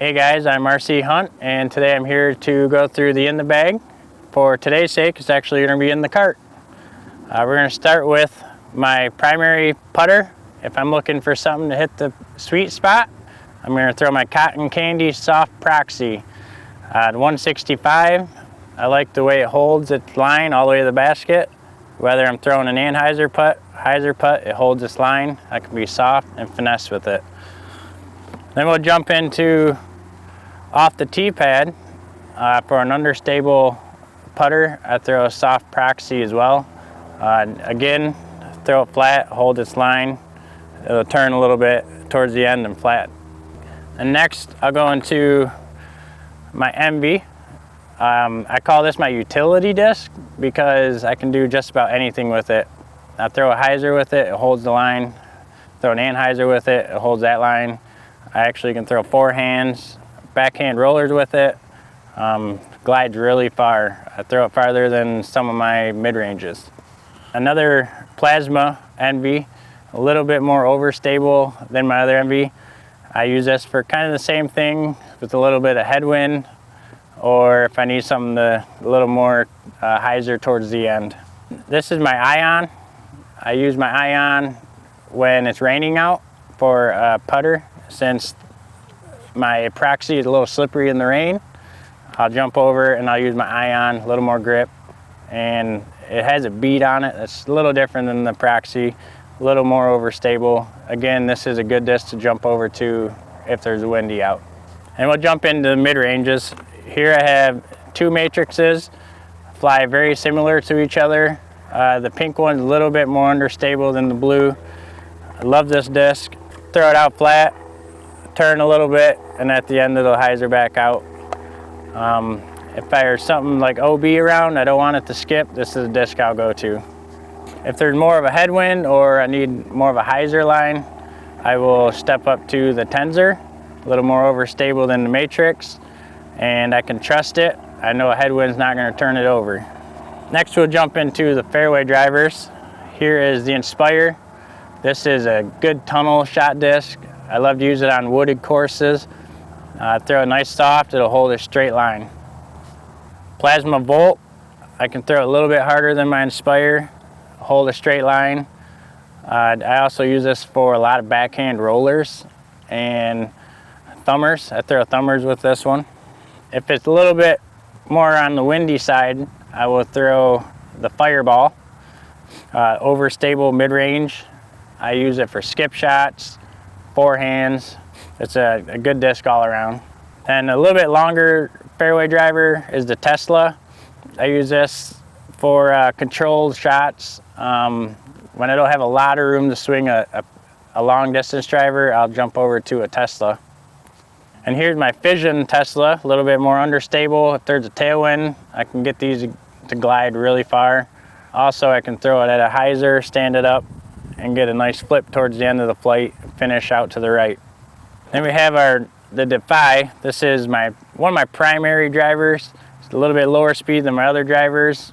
Hey guys, I'm RC Hunt, and today I'm here to go through the in the bag. For today's sake, it's actually going to be in the cart. We're going to start with my primary putter. If I'm looking for something to hit the sweet spot, I'm going to throw my Cotton Candy Soft Proxy. The 165, I like the way it holds its line all the way to the basket. Whether I'm throwing an Hyzer putt, it holds its line. I can be soft and finesse with it. Then we'll jump into off the tee pad. For an understable putter, I throw a soft proxy as well. Again, throw it flat, hold its line. It'll turn a little bit towards the end and flat. And next, I'll go into my MV. I call this my utility disc because I can do just about anything with it. I throw a Hyzer with it, it holds the line. Throw an Hyzer with it, it holds that line. I actually can throw forehands, backhand rollers with it. Glides really far. I throw it farther than some of my mid-ranges. Another plasma NV, a little bit more overstable than my other NV. I use this for kind of the same thing with a little bit of headwind, or if I need something a little more Hyzer towards the end. This is my ion. I use my ion when it's raining out for a putter. Since my proxy is a little slippery in the rain, I'll jump over and I'll use my ion, a little more grip, and it has a bead on it that's a little different than the proxy, a little more overstable. Again, this is a good disc to jump over to if there's windy out. And we'll jump into the mid-ranges. Here I have two matrices, fly very similar to each other. The pink one's a little bit more understable than the blue. I love this disc. Throw it out flat, turn a little bit, and at the end it'll Hyzer back out. If there's something like OB around, I don't want it to skip, this is a disc I'll go to. If there's more of a headwind or I need more of a Hyzer line, I will step up to the Tenzer, a little more overstable than the Matrix, and I can trust it. I know a headwind's not going to turn it over. Next we'll jump into the Fairway Drivers. Here is the Inspire. This is a good tunnel shot disc. I love to use it on wooded courses. Throw it nice soft, it'll hold a straight line. Plasma Volt, I can throw it a little bit harder than my Inspire, hold a straight line. I also use this for a lot of backhand rollers and thumbers. I throw thumbers with this one. If it's a little bit more on the windy side, I will throw the Fireball, overstable mid-range. I use it for skip shots, forehands. It's a good disc all around. And a little bit longer fairway driver is the Tesla. I use this for controlled shots. When I don't have a lot of room to swing a long distance driver, I'll jump over to a Tesla. And here's my Fission Tesla, a little bit more understable. If there's a tailwind, I can get these to glide really far. Also, I can throw it at a Hyzer, stand it up, and get a nice flip towards the end of the flight, finish out to the right. Then we have the Defy. This is one of my primary drivers. It's a little bit lower speed than my other drivers,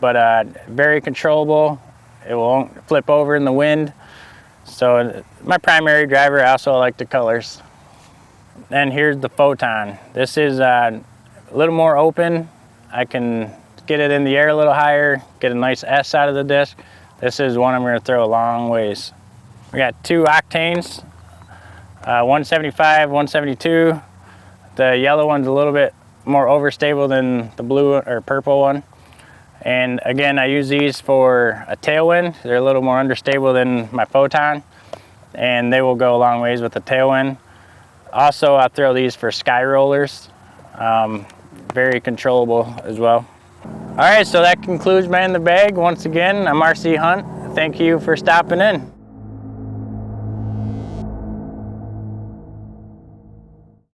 but very controllable. It won't flip over in the wind. So my primary driver, I also like the colors. And here's the Photon. This is a little more open. I can get it in the air a little higher, get a nice S out of the disc. This is one I'm going to throw a long ways. We got two octanes, 175, 172. The yellow one's a little bit more overstable than the blue or purple one. And again, I use these for a tailwind. They're a little more understable than my Photon, and they will go a long ways with the tailwind. Also, I throw these for sky rollers. Very controllable as well. All right, so that concludes my in the bag. Once again, I'm RC Hunt. Thank you for stopping in.